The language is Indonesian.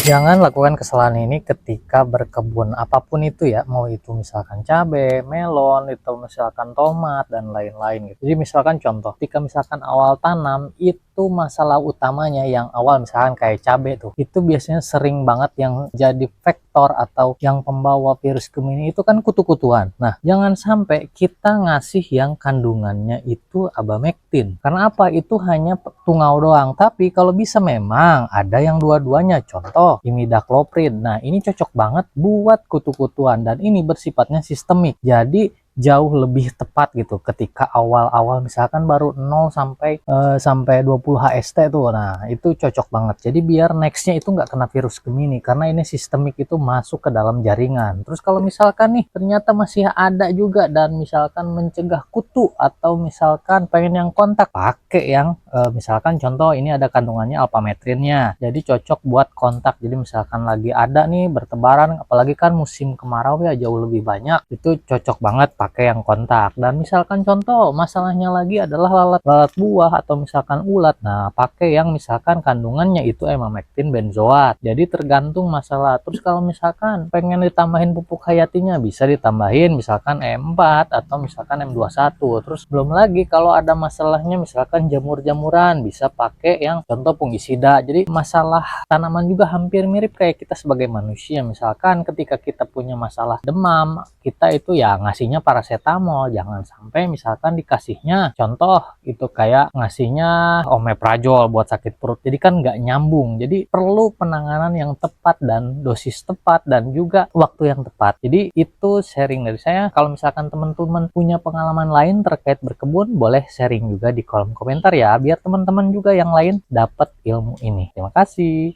Jangan lakukan kesalahan ini ketika berkebun apapun itu ya, mau itu misalkan cabai, melon, itu misalkan tomat dan lain-lain gitu. Jadi misalkan contoh, ketika misalkan awal tanam itu masalah utamanya yang awal misalkan kayak cabai tuh, itu biasanya sering banget yang jadi vektor atau yang pembawa virus Gemini itu kan kutu-kutuan. Nah, jangan sampai kita ngasih yang kandungannya itu abamectin. Karena apa? Itu hanya tungau doang. Tapi kalau bisa memang ada yang dua-duanya. Contoh imidacloprid. Nah, ini cocok banget buat kutu-kutuan dan ini bersifatnya sistemik. Jadi jauh lebih tepat gitu ketika awal-awal misalkan baru 0 sampai 20 HST tuh. Nah, itu cocok banget. Jadi biar nextnya itu nggak kena virus Gemini karena ini sistemik itu masuk ke dalam jaringan. Terus kalau misalkan nih ternyata masih ada juga dan misalkan mencegah kutu atau misalkan pengen yang kontak, pakai yang misalkan contoh ini ada kandungannya alfametrinnya. Jadi cocok buat kontak. Jadi misalkan lagi ada nih bertebaran, apalagi kan musim kemarau ya jauh lebih banyak, itu cocok banget pakai yang kontak. Dan misalkan contoh masalahnya lagi adalah lalat buah atau misalkan ulat, nah pakai yang misalkan kandungannya itu emamectin benzoat. Jadi tergantung masalah. Terus kalau misalkan pengen ditambahin pupuk hayatinya bisa ditambahin misalkan E4 atau misalkan M21. Terus belum lagi kalau ada masalahnya misalkan jamur-jamuran bisa pakai yang contoh fungisida. Jadi masalah tanaman juga hampir mirip kayak kita sebagai manusia. Misalkan ketika kita punya masalah demam, kita itu ya ngasihnya paracetamol, jangan sampai misalkan dikasihnya contoh itu kayak ngasihnya omeprazol buat sakit perut. Jadi kan nggak nyambung. Jadi perlu penanganan yang tepat dan dosis tepat dan juga waktu yang tepat. Jadi itu sharing dari saya. Kalau misalkan teman-teman punya pengalaman lain terkait berkebun, boleh sharing juga di kolom komentar ya, biar teman-teman juga yang lain dapat ilmu ini. Terima kasih.